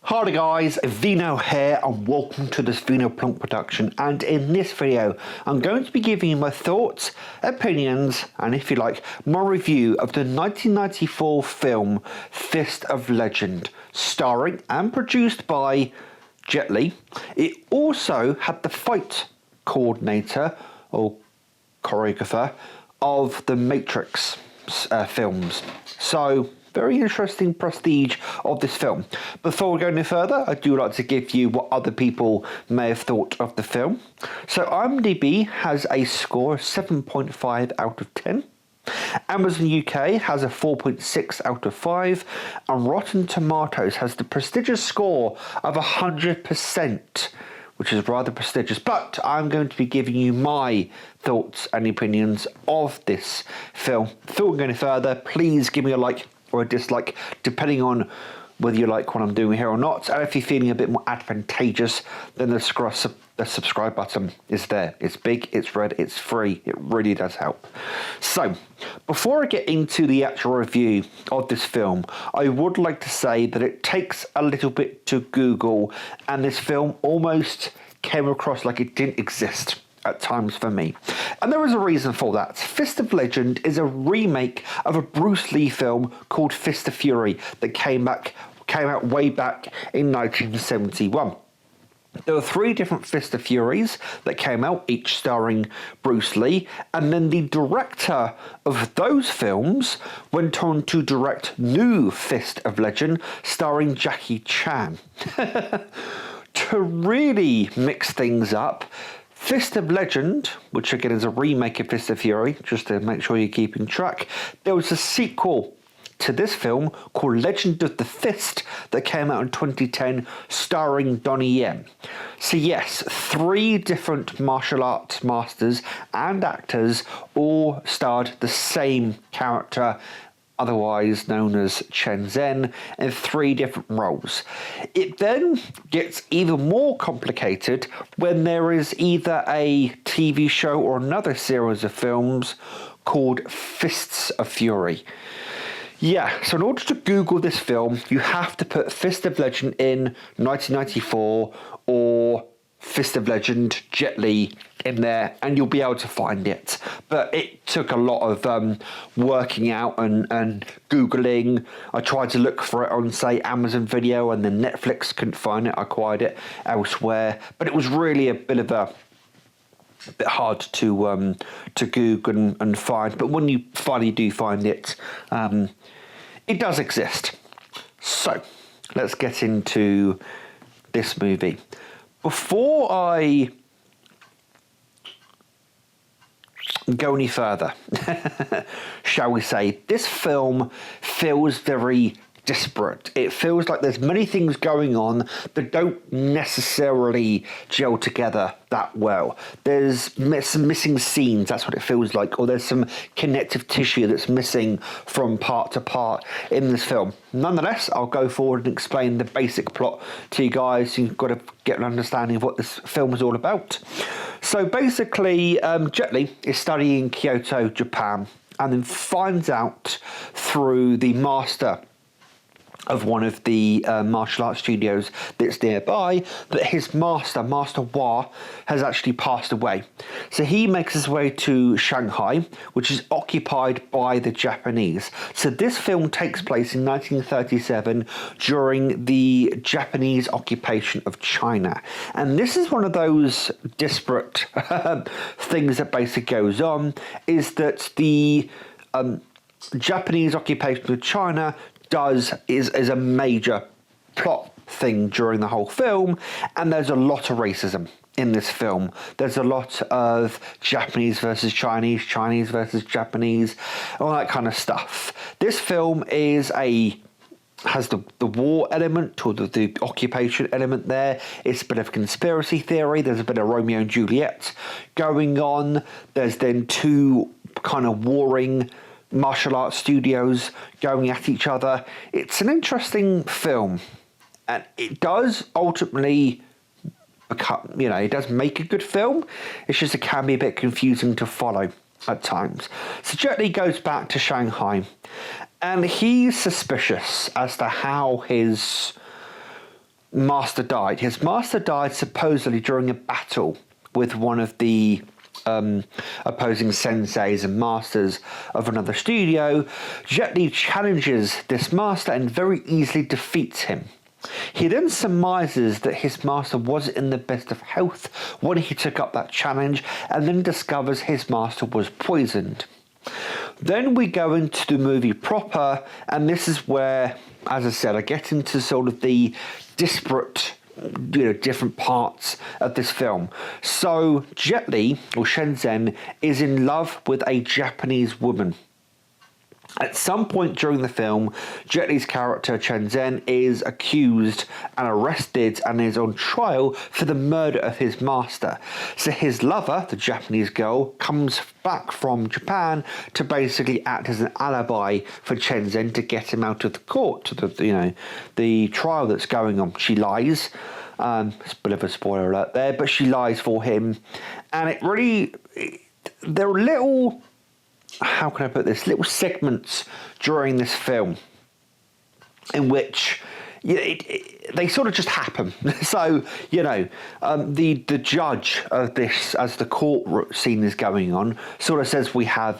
Hi guys, Vino here and welcome to this Vino Plonk production, and in this video I'm going to be giving you my thoughts, opinions and if you like my review of the 1994 film Fist of Legend, starring and produced by Jet Li. It also had the fight coordinator or choreographer of the Matrix films. So very interesting prestige of this film. Before we go any further, I do like to give you what other people may have thought of the film. So IMDb has a score of 7.5 out of 10. Amazon UK has a 4.6 out of 5, and Rotten Tomatoes has the prestigious score of 100%, which is rather prestigious. But I'm going to be giving you my thoughts and opinions of this film. Before we go any further, please give me a like or a dislike, depending on whether you like what I'm doing here or not. And if you're feeling a bit more advantageous, then the subscribe button is there. It's big, it's red, it's free. It really does help. So, before I get into the actual review of this film, I would like to say that it takes a little bit to Google, and this film almost came across like it didn't exist at times for me. And there is a reason for that. Fist of Legend is a remake of a Bruce Lee film called Fist of Fury that came out way back in 1971. There were 3 different Fist of Furies that came out, each starring Bruce Lee, and then the director of those films went on to direct new Fist of Legend starring Jackie Chan. To really mix things up, Fist of Legend, which again is a remake of Fist of Fury, just to make sure you're keeping track, there was a sequel to this film called Legend of the Fist that came out in 2010 starring Donnie Yen. So yes, 3 different martial arts masters and actors all starred the same character, otherwise known as Chen Zhen, in 3 different roles. It then gets even more complicated when there is either a TV show or another series of films called Fists of Fury. Yeah, so in order to Google this film, you have to put Fist of Legend in 1994 or Fist of Legend Jet Li in there and you'll be able to find it. But it took a lot of working out and Googling. I tried to look for it on, say, Amazon Video, and then Netflix couldn't find it. I acquired it elsewhere. But it was really a bit hard to Google and find. But when you finally do find it, it does exist. So let's get into this movie. Before I go any further, shall we say, this film feels very disparate. It feels like there's many things going on that don't necessarily gel together that well. There's some missing scenes, that's what it feels like, or there's some connective tissue that's missing from part to part in this film. Nonetheless, I'll go forward and explain the basic plot to you guys so you've got to get an understanding of what this film is all about. So basically, Jet Li is studying in Kyoto, Japan, and then finds out through the master of one of the martial arts studios that's nearby that his master, Master Hua, has actually passed away. So he makes his way to Shanghai, which is occupied by the Japanese. So this film takes place in 1937 during the Japanese occupation of China. And this is one of those disparate things that basically goes on, is that the Japanese occupation of China is a major plot thing during the whole film, and there's a lot of racism in this film. There's a lot of Japanese versus Chinese, Chinese versus Japanese, all that kind of stuff. This film has the war element or the occupation element there. It's a bit of conspiracy theory. There's a bit of Romeo and Juliet going on. There's then 2 kind of warring martial arts studios going at each other. It's an interesting film, and it does ultimately become, it does make a good film. It's just it can be a bit confusing to follow at times. So Jet Li goes back to Shanghai, and he's suspicious as to how his master died. His master died supposedly during a battle with one of the opposing senseis and masters of another studio. Jet Li challenges this master and very easily defeats him. He then surmises that his master wasn't in the best of health when he took up that challenge, and then discovers his master was poisoned. Then we go into the movie proper, and this is where, as I said, I get into sort of the disparate, different parts of this film. So Jet Li, or Shenzhen, is in love with a Japanese woman. At some point during the film, Jet Li's character Shenzhen is accused and arrested and is on trial for the murder of his master. So his lover, the Japanese girl, comes back from Japan to basically act as an alibi for Shenzhen to get him out of the court, the trial that's going on. She lies. It's a bit of a spoiler alert there, but she lies for him, and it really, there are little, how can I put this, little segments during this film in which they sort of just happen. So, the judge of this, as the court scene is going on, sort of says we have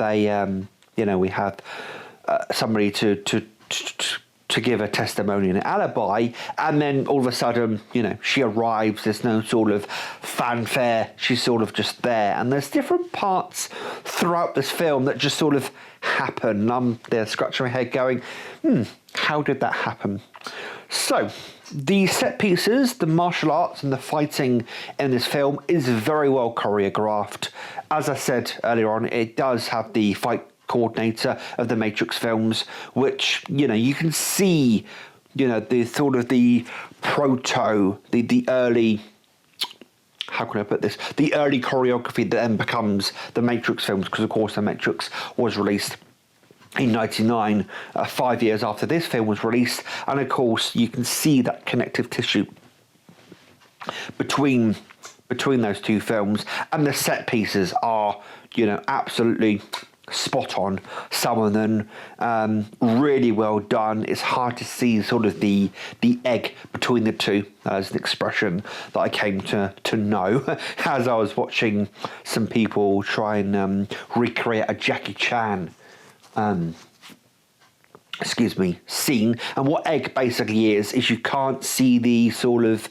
somebody to give a testimony and an alibi, and then all of a sudden, she arrives, there's no sort of fanfare, she's sort of just there, and there's different parts throughout this film that just sort of happen. I'm there scratching my head going, how did that happen? So, the set pieces, the martial arts and the fighting in this film is very well choreographed. As I said earlier on, it does have the fight coordinator of the Matrix films, which you can see the sort of the early, how can I put this, the early choreography that then becomes the Matrix films, because of course the Matrix was released in 1999, 5 years after this film was released, and of course you can see that connective tissue between those two films, and the set pieces are absolutely spot on. Some of them really well done. It's hard to see sort of the egg between the two, as an expression that I came to know as I was watching some people try and recreate a Jackie Chan scene. And what egg basically is you can't see the sort of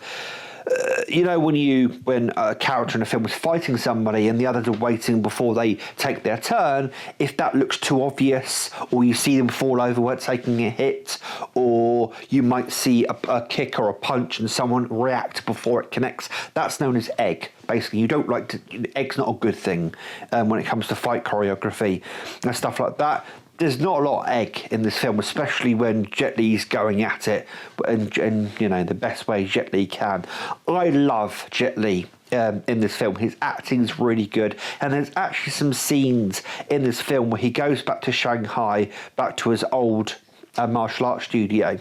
when a character in a film is fighting somebody and the others are waiting before they take their turn, if that looks too obvious, or you see them fall over while taking a hit, or you might see a kick or a punch and someone react before it connects, that's known as egg. Basically, you don't like to, egg's not a good thing when it comes to fight choreography and stuff like that. There's not a lot of egg in this film, especially when Jet Li's going at it, and the best way Jet Li can. I love Jet Li in this film. His acting's really good, and there's actually some scenes in this film where he goes back to Shanghai, back to his old martial arts studio,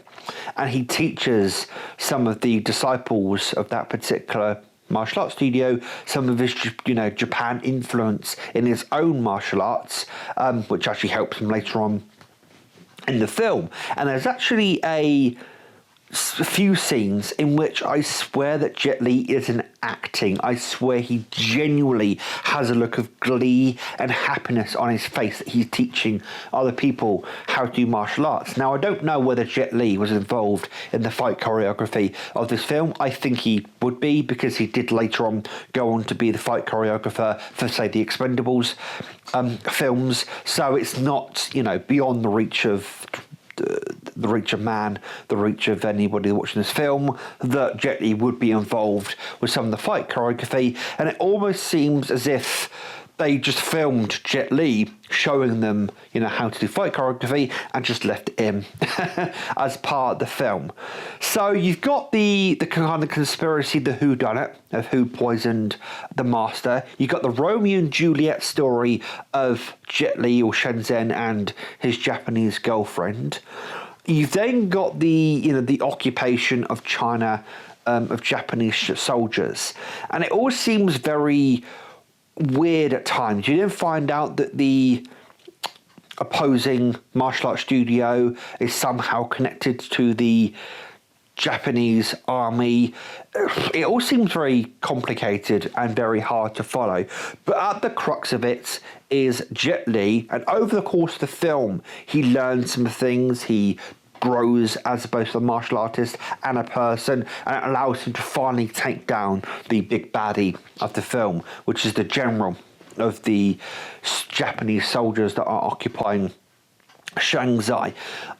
and he teaches some of the disciples of that particular martial arts studio some of his Japan influence in his own martial arts, which actually helps him later on in the film. And there's actually a few scenes in which I swear that Jet Li isn't acting. I swear he genuinely has a look of glee and happiness on his face that he's teaching other people how to do martial arts. Now, I don't know whether Jet Li was involved in the fight choreography of this film. I think he would be, because he did later on go on to be the fight choreographer for, say, the Expendables films. So it's not, beyond the reach of man, the reach of anybody watching this film, that Jet Li would be involved with some of the fight choreography. And it almost seems as if they just filmed Jet Li showing them, how to do fight choreography, and just left it in as part of the film. So you've got the kind of conspiracy, the whodunit of who poisoned the master. You've got the Romeo and Juliet story of Jet Li, or Shenzhen, and his Japanese girlfriend. You've then got the occupation of China, of Japanese soldiers, and it all seems very weird at times. You then find out that the opposing martial arts studio is somehow connected to the Japanese army. It all seems very complicated and very hard to follow, but at the crux of it is Jet Li, and over the course of the film, he learns some things, he grows as both a martial artist and a person, and it allows him to finally take down the big baddie of the film, which is the general of the Japanese soldiers that are occupying Shanxi.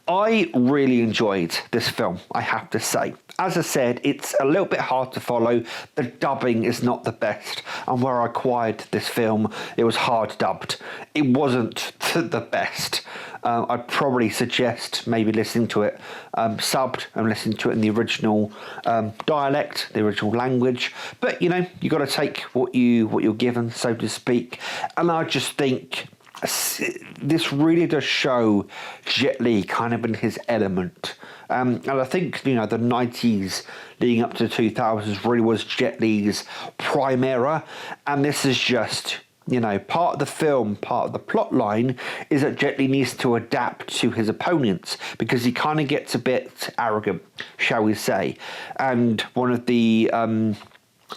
I really enjoyed this film, I have to say. As I said, it's a little bit hard to follow. The dubbing is not the best, and where I acquired this film, it was hard dubbed. It wasn't the best. I'd probably suggest maybe listening to it subbed and listening to it in the original dialect, the original language. But you know, you got to take what you're given, so to speak. And I just think this really does show Jet Li kind of in his element. And I think, you know, the 90s leading up to the 2000s really was Jet Li's prime era. And this is just, you know, part of the film, part of the plot line is that Jet Li needs to adapt to his opponents because he kind of gets a bit arrogant, shall we say. And one of the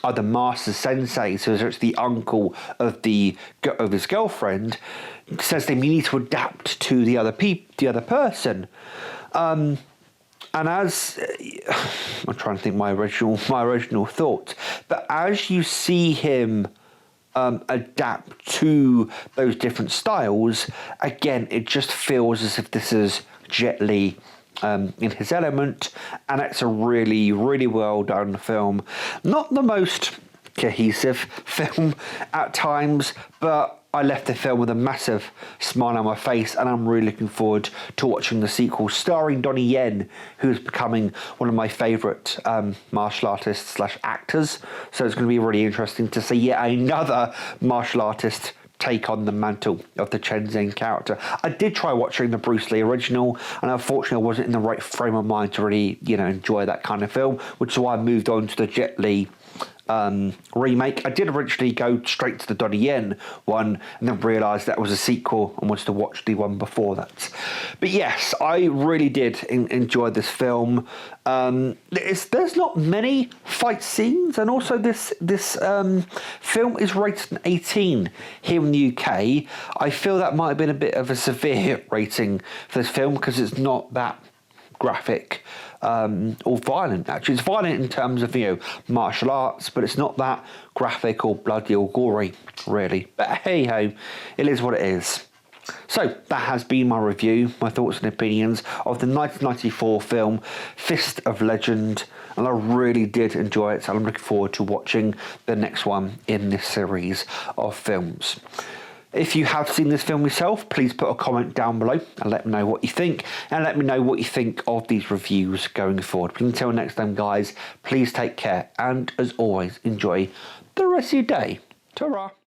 other master senseis, who's actually the uncle of his girlfriend, says to him, you need to adapt to the other person. And as I'm trying to think my original thought, but as you see him adapt to those different styles, again, it just feels as if this is Jet Li in his element, and it's a really, really well done film. Not the most cohesive film at times, but I left the film with a massive smile on my face, and I'm really looking forward to watching the sequel starring Donnie Yen, who's becoming one of my favourite martial artists / actors. So it's going to be really interesting to see yet another martial artist take on the mantle of the Chen Zhen character. I did try watching the Bruce Lee original, and unfortunately I wasn't in the right frame of mind to really, you know, enjoy that kind of film, which is why I moved on to the Jet Li remake. I did originally go straight to the Donnie Yen one, and then realised that was a sequel and was to watch the one before that. But yes, I really did enjoy this film. There's not many fight scenes, and also this film is rated an 18 here in the UK. I feel that might have been a bit of a severe rating for this film because it's not that graphic or violent. Actually, it's violent in terms of, you know, martial arts, but it's not that graphic or bloody or gory, really. But hey ho, it is what it is. So that has been my review, my thoughts and opinions of the 1994 film Fist of Legend, and I really did enjoy it, and I'm looking forward to watching the next one in this series of films. If you have seen this film yourself, please put a comment down below and let me know what you think, and let me know what you think of these reviews going forward. But until next time, guys, please take care, and as always, enjoy the rest of your day. Ta-ra!